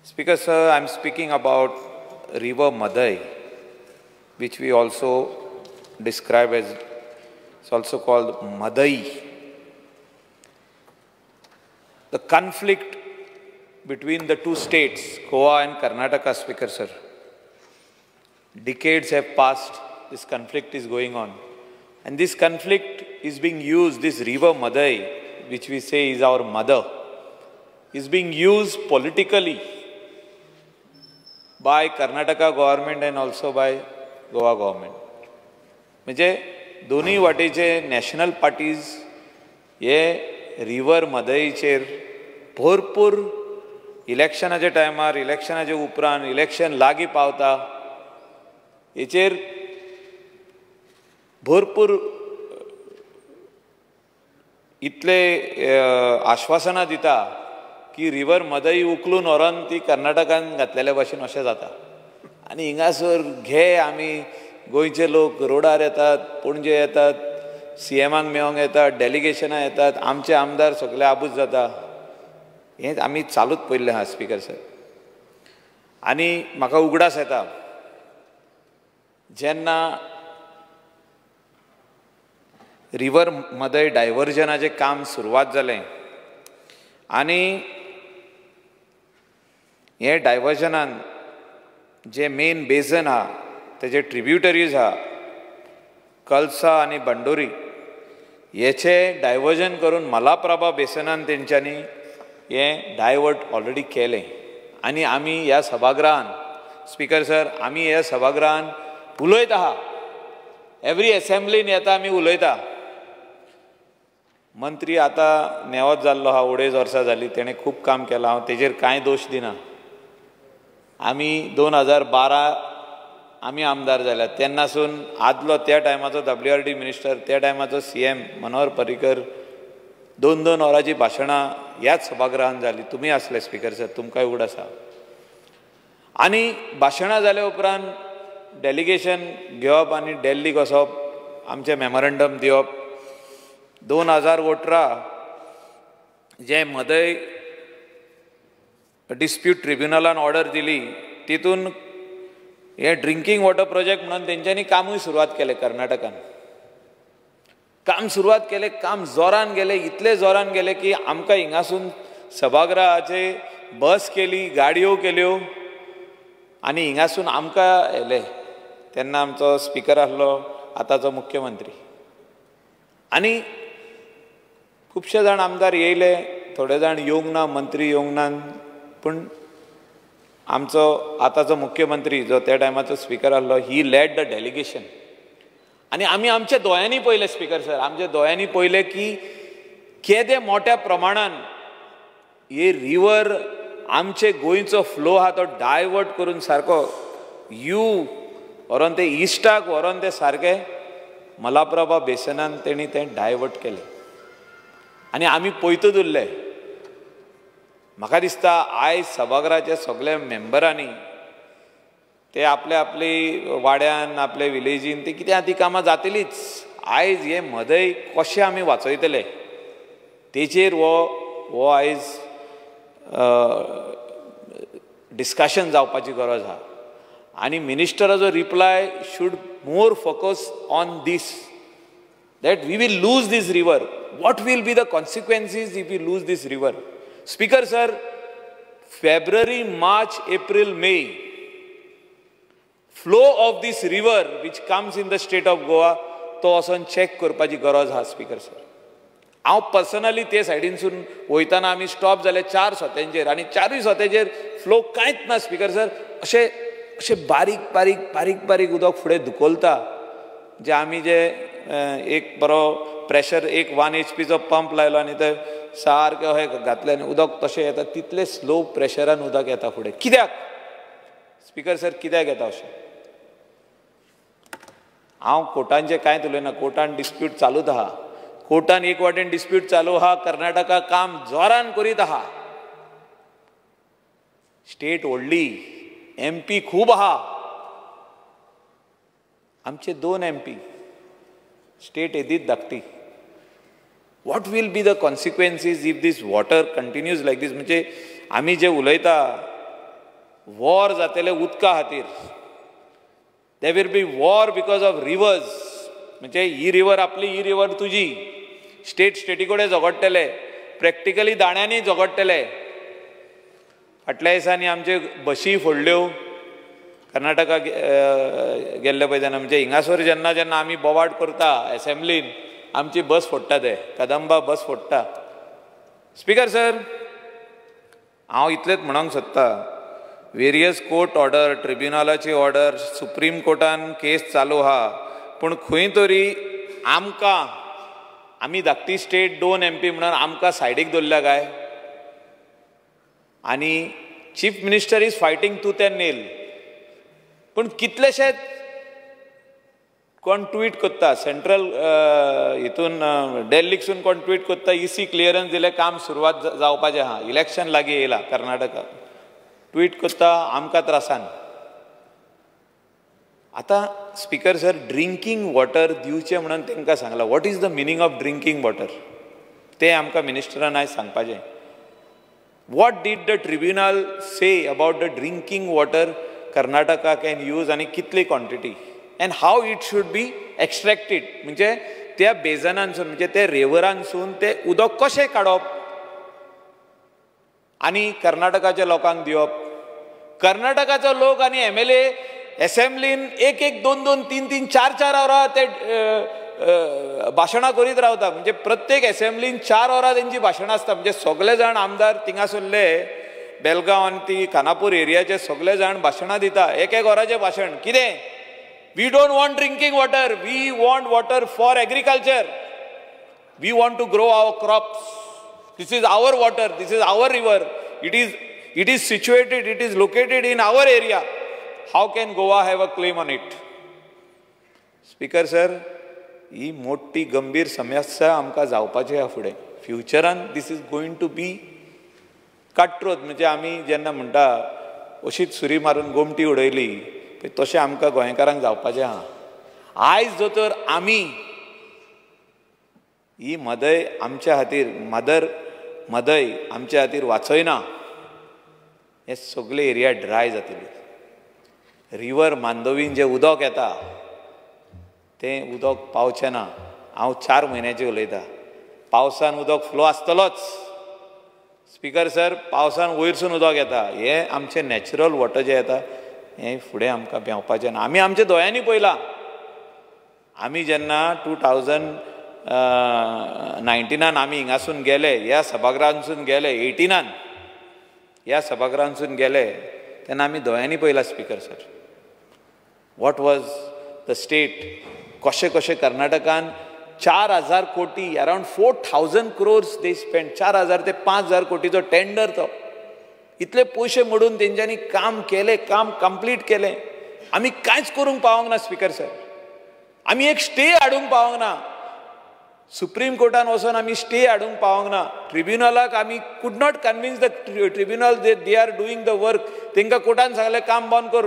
Speaker sir, I am speaking about river Madai, which we also describe as, it's also called Madai. The conflict between the two states, Goa and Karnataka, Speaker sir. Decades have passed, this conflict is going on. And this conflict is being used, this river Madai, which we say is our mother, is being used politically by Karnataka government and also by Goa government. म्हणजे दोन्ही वाटेचे national parties हे river मदईचेर भरपूर इलेक्शनाच्या टायमार, इलेक्शनाच्या उपरांत, election लागीं पावता हेचेर भरपूर इतले आश्वासनां दिता की रिवर मदई उखलून व्हरोन ती कर्नाटकान घातलेल्या भाशेन अशें जाता. आनी हिंगासर घे आमी गोंयचे लोक रोडार येतात, पणजे येतात, सीएमांक मेळोंक येतात, डेलिगेशनां येतात, आमचे आमदार सगळे आबूज जाता. हें आमी चालूच पयल्लें आहा स्पीकर सर. आनी म्हाका उगडास येता जेन्ना रिवर मदय डायवर्जनाचें काम सुरवात जालें आनी हे डायवर्जनान जे मेन बेजन आहा तेजे ट्रिब्युटरीज आहा कल्सा आनी बंडोरी हेचे डायवर्जन करून मलाप्रभा बेसनान तेंच्यांनी हे डायवर्ट ऑलरेडी केलें. आनी आमी ह्या सभागृहान स्पीकर सर आमी ह्या सभागृहान उलयत आहा, एवरी असेंब्लीन येता आमी उलयता. मंत्री आतां नेवत जाल्लो आहा, अडेज वर्सां जालीं, तेणें खूब काम केलां, हांव तेजेर कांय दोश दिना. आमी 2012 आमी आमदार जाल्यात, तेन्नासून आदलो त्या टायमाचो WRD मिनिस्टर, त्या टायमाचो CM मनोहर पर्रीकर 2-2 वरांची भाशणां ह्याच सभागृहान जालीं. तुमी आसले स्पीकर सर, तुमकांय उगड आसा. आनी भाशणां जाल्या उपरांत डेलिगेशन घेवप आनी दिल्लीक वचप, आमचें मेमोरंडम दिवप. 2018 जे मदय डिस्प्यूट ट्रिब्युनलान ऑर्डर दिली तितून हे ड्रिंकींग वॉटर प्रोजेक्ट म्हणून तेंच्यांनी कामूय सुरवात केलें. कर्नाटकान काम सुरवात केलें, काम जोरान गेलें, इतलें जोरान गेलें की आमकां हिंगासून सभागृहाचे बस केली, गाडयो केल्यो आनी हिंगासून आमकां येले. तेन्ना आमचो स्पीकर आसलो आतांचो मुख्यमंत्री. आनी खुबशे जाण आमदार येयले, थोडे जाण येवंक ना, मंत्री येवंक ना, पूण आमचो आतांचो मुख्यमंत्री जो त्या टायमाचो स्पीकर आसलो, ही लेड द डेलिगेशन. आनी आमी आमच्या दोळ्यांनी पळयलें स्पीकर सर, आमच्या दोळ्यांनी पळयलें की केदे मोठ्या प्रमाणान हे रिवर आमचे गोंयचो फ्लो आहा तो डायवर्ट करून सारको व्हरोन ते इस्टाक व्हरोन ते सारके मलाप्रभा बेसनान तेणी तें डायवर्ट केलें. आनी आमी पळयतच उरले. म्हाका दिसता आयज सभागृहाच्या सगळ्या मेंबरांनी ते आपल्या आपली वाड्यान, आपल्या विलेजीन ते कितें ती कामां जातलीच. आयज हे मदय कशें आमी वाचयतले तेचेर हो आयज डिस्कशन जावपाची गरज आहा. आनी मिनिस्टराचो reply should more focus on this, that we will lose this river. What will be the consequences if we lose this river? Speaker sir, February, March, April, May, flow of this river which comes in the state of Goa तो वचोन check करपाची गरज आहा speaker sir. हांव personally ते सायडीनसून वयताना आमी stop जाले 4 सोत्यांचेर आनी 4य सोत्याचेर फ्लो कांयच ना स्पीकर सर. अशें बारीक बारीक बारीक बारीक उदक फुडें धुकलता. जे आमी जे एक बरो प्रेशर, एक 1 HP चो पंप लायलो आनी ते सारकें अशें घातलें आनी उदक तशें येता, तितले स्लो प्रेशरान उदक येता फुडें. कित्याक स्पीकर सर, कित्याक येता अशें? हांव कोर्टांचें कांयच उलयना, कोर्टान डिस्प्यूट चालूच आहा. कोर्टान एक वाटेन डिस्प्यूट चालू आहा, कर्नाटका काम जोरान करीत आहा. स्टेट व्हडली, MP खूब आहा. आमचे 2 MP, स्टेट येदीत धाकटी. What will be the consequences if this water continues like this? म्हणजे आमी जे उलयता वॉर जातले उदका खातीर. There will be war because of rivers. म्हणजे ही रिवर आपली, ही रिवर तुजी. स्टेटी कडेन झगडटले, प्रॅक्टिकली दाण्यांनी झगडटले. फाटल्या दिसांनी आमचे बशी फोडल्यो कर्नाटका गेल्ले पळय तेन्ना. म्हणजे हिंगासर जेन्ना जेन्ना आमी बोवाड करता एसेंब्लीन, आमची बस फोडटा ते, कदंबा बस फोडटा. स्पीकर सर, हांव इतलेंच म्हणूंक सोदतां, वेरियस कोर्ट ऑर्डर, ट्रिब्युनलाची ऑर्डर, सुप्रीम कोर्टान केस चालू आहा, पूण खंय तरी आमकां, आमी धाकटी स्टेट 2 MP म्हणून आमकां सायडीक दवरल्या काय? आनी chief minister is fighting tooth and nail. पूण कितलेशेच कोण ट्वीट करता, सेंट्रल हितून दिल्लीसून कोण ट्वीट करता, EC क्लियरन्स दिले, काम सुरवात जावपाचें आहा, इलेक्शन लागीं येयला कर्नाटका. ट्वीट करता आमकां त्रासान. आतां स्पीकर सर, ड्रिंकींग वॉटर दिवचें म्हणून तांकां सांगलां. What is the meaning of drinking water? तें आमकां मिनिस्टरान आयज सांगपाचें. What did the tribunal say about the drinking water Karnataka can use, आनी कितली quantity, and how it should be extracted. म्हणजे त्या बेजनांसून, म्हणजे त्या रेवरांसून ते उदक कशें काडप आनी कर्नाटकाच्या लोकांक दिवप. कर्नाटकाचो लोक आनी MLA एसेंब्लीन 1-1, 2-2, 3-3, 4-4 वरां ते भाशणां करीत रावता. म्हणजे प्रत्येक एसेंब्लीन 4 वरां तेंची भाशणां आसता. म्हणजे सगळे जाण आमदार थिंगासरले बेलगांव आनी ती खानापूर एरियाचे सगळे जाण भाशणां दिता. 1-1 वरांचें भाशण. कितें? We don't want drinking water, we want water for agriculture, we want to grow our crops, this is our water, this is our river, it is situated, it is located in our area. How can Goa have a claim on it? Speaker sir, ही मोठी गंभीर समस्या आमकां जावपाची आहा फुडें. फ्युचरान दिस is going to be कट्रोत. म्हणजे आमी जेन्ना म्हणटा अशीच सुरी मारून गोमटी उडयली तशें आमकां गोंयकारांक जावपाचें आहा. आयज जो तर आमी ही मदय आमच्या खातीर, मदय आमच्या खातीर वाचयना, हे सगळे एरिया ड्राय जातली. रिवर मांदोवीन जें उदक येता तें उदक पावचें ना. हांव 4 म्हयन्याचें उलयतां. पावसान उदक फ्लो आसतलोच. स्पीकर सर, पावसान वयरसून उदक येता. हें आमचें नॅचरल वॉटर जें येता हें फुडें आमकां पेंवपाचें ना. आमी आमच्या दोळ्यांनी पळयलां. आमी जेन्ना 2019 आमी हिंगासून गेले, ह्या सभागृहांसून गेले, 18 ह्या सभागृहांसून गेले तेन्ना आमी दोळ्यांनी पळयलां. Speaker sir, what was the state. कशें कशें कर्नाटकान 4,000 कोटी, अरावंड 4,000 crores दे स्पेंड. 4,000 ते 5,000 कोटीचो टेंडर तो. इतले पयशे मोडून तेंच्यांनी काम केलें, काम कंप्लीट केलें. आमी कांयच करूंक पावोंक ना. स्पीकर सर, आमी एक स्टे हाडूंक पावोंक ना. सुप्रीम कोर्टान वचून आमी स्टे हाडूंक पावोंक ना. ट्रिब्युनलाक आमी could not convince the tribunal they are doing the work. तांकां कोर्टान सांगलें काम बंद कर.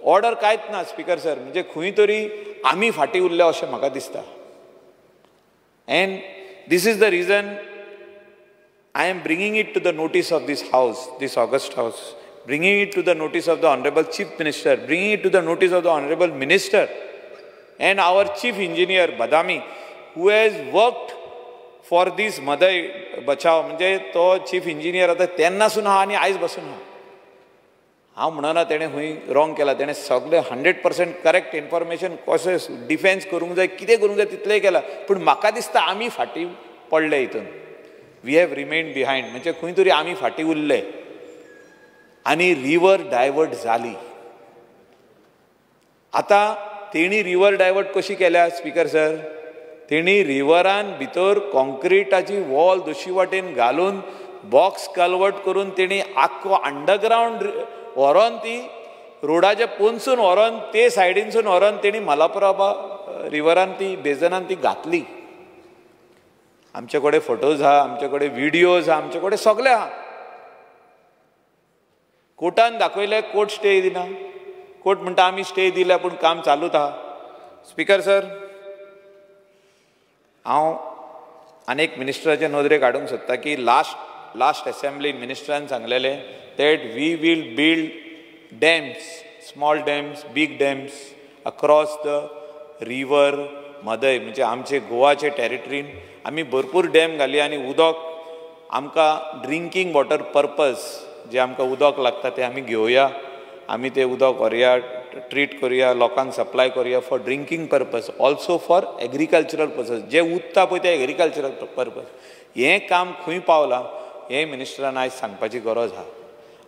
ऑर्डर कांयच ना. स्पीकर सर, म्हणजे खंय तरी आमी फाटीं उरले अशें म्हाका दिसता. And this is the reason I am bringing it to the notice of this house, this august house, bringing it to the notice of the Honorable Chief Minister, bringing it to the notice of the Honorable Minister and our Chief Engineer Badami, who has worked for this Madai Bachao. म्हणजे तो chief engineer आता तेन्नासून आहा आनी आयज बसून आहा. हांव म्हणना तेणें खंय रॉंग केला. तेणें सगळें 100% करेक्ट इन्फॉर्मेशन कशें डिफेन्स करूंक जाय, कितें करूंक जाय तितलेंय केलां. पूण म्हाका दिसता आमी फाटीं पडले हितून. We have remained behind. म्हणजे खंय तरी आमी फाटीं उरले आनी रिवर डायवर्ट जाली. आतां तेणी रिवर डायवर्ट कशी केल्या? स्पीकर सर, तेणी रिवरान भितर कॉन्क्रिटाची वॉल दुसरी वाटेन घालून बॉक्स कल्वर्ट करून तेणी आख्खो अंडरग्रावंड व्हरोन ती रोडाच्या पोंदसून व्हरोन ते सायडीनसून व्हरोन तेणी मलाप्रभा रिवरान ती बेजनान ती घातली. आमचे कडेन फोटोज आहा, आमचे कडेन व्हिडियोज आहा, आमचे कडेन सगळें आहा. कोर्टान दाखयले, कोर्ट स्टे दिना. कोर्ट म्हणटा आमी स्टे दिल्या पूण काम चालूच आहा. स्पीकर सर, हांव आनीक मिनिस्टराचे नदरेक हाडूंक सोदता की लास्ट लास्ट असेंब्लीन मिनिस्टरान सांगलेलें that we will build dams, small dams, big dams across the river Mhadei, म्हणजे आमचे गोवाचे टेरिटरीन आमी भरपूर डॅम घाली आनी उदक आमकां ड्रिंकींग वॉटर पर्पज जे आमकां उदक लागता ते आमी घेवया, आमी ते उदक व्हरया, ट्रीट करुया, लोकांक सप्लाय करुया for drinking purpose, also for agricultural purpose, जे उदता पळय ते एग्रीकल्चरल पर्पज. हें काम खंय पावलां हें मिनिस्टरान आयज सांगपाची गरज आहा.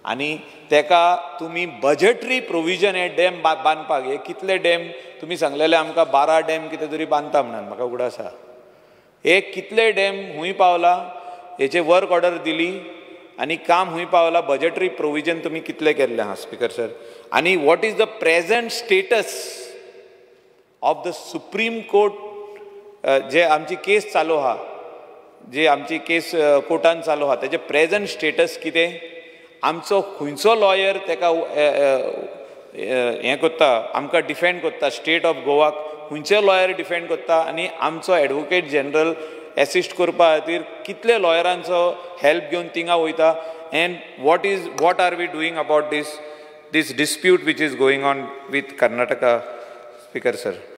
आनी तेका तुमी बजेटरी प्रोविजन हे डॅम बांदपाक, हे कितले डॅम तुमी सांगलेले आमकां 12 डॅम कितें तरी बांदता म्हणून, म्हाका उगडास आसा. हे कितले डॅम खंय पावला हेचे वर्क ऑर्डर दिली आनी काम खंय पावला, बजेटरी प्रोविजन तुमी कितले केल्ले आहा स्पीकर सर. आनी what is the present status of the supreme court, जे आमची केस चालू आहा, जी आमची केस कोर्टान चालू आहा तेजे प्रेझंट स्टेटस कितें, आमचो खंयचो लॉयर तेका हें कोत्ता, आमकां डिफेंड कोत्ता, स्टेट ऑफ गोवाक खंयचो लॉयर डिफेंड कोत्ता, आनी आमचो एडवोकेट जनरल एसिस्ट करपा खातीर कितले लॉयरांचो हेल्प घेवन थिंगा वयता, and what are we doing about this dispute which is going on with Karnataka speaker sir.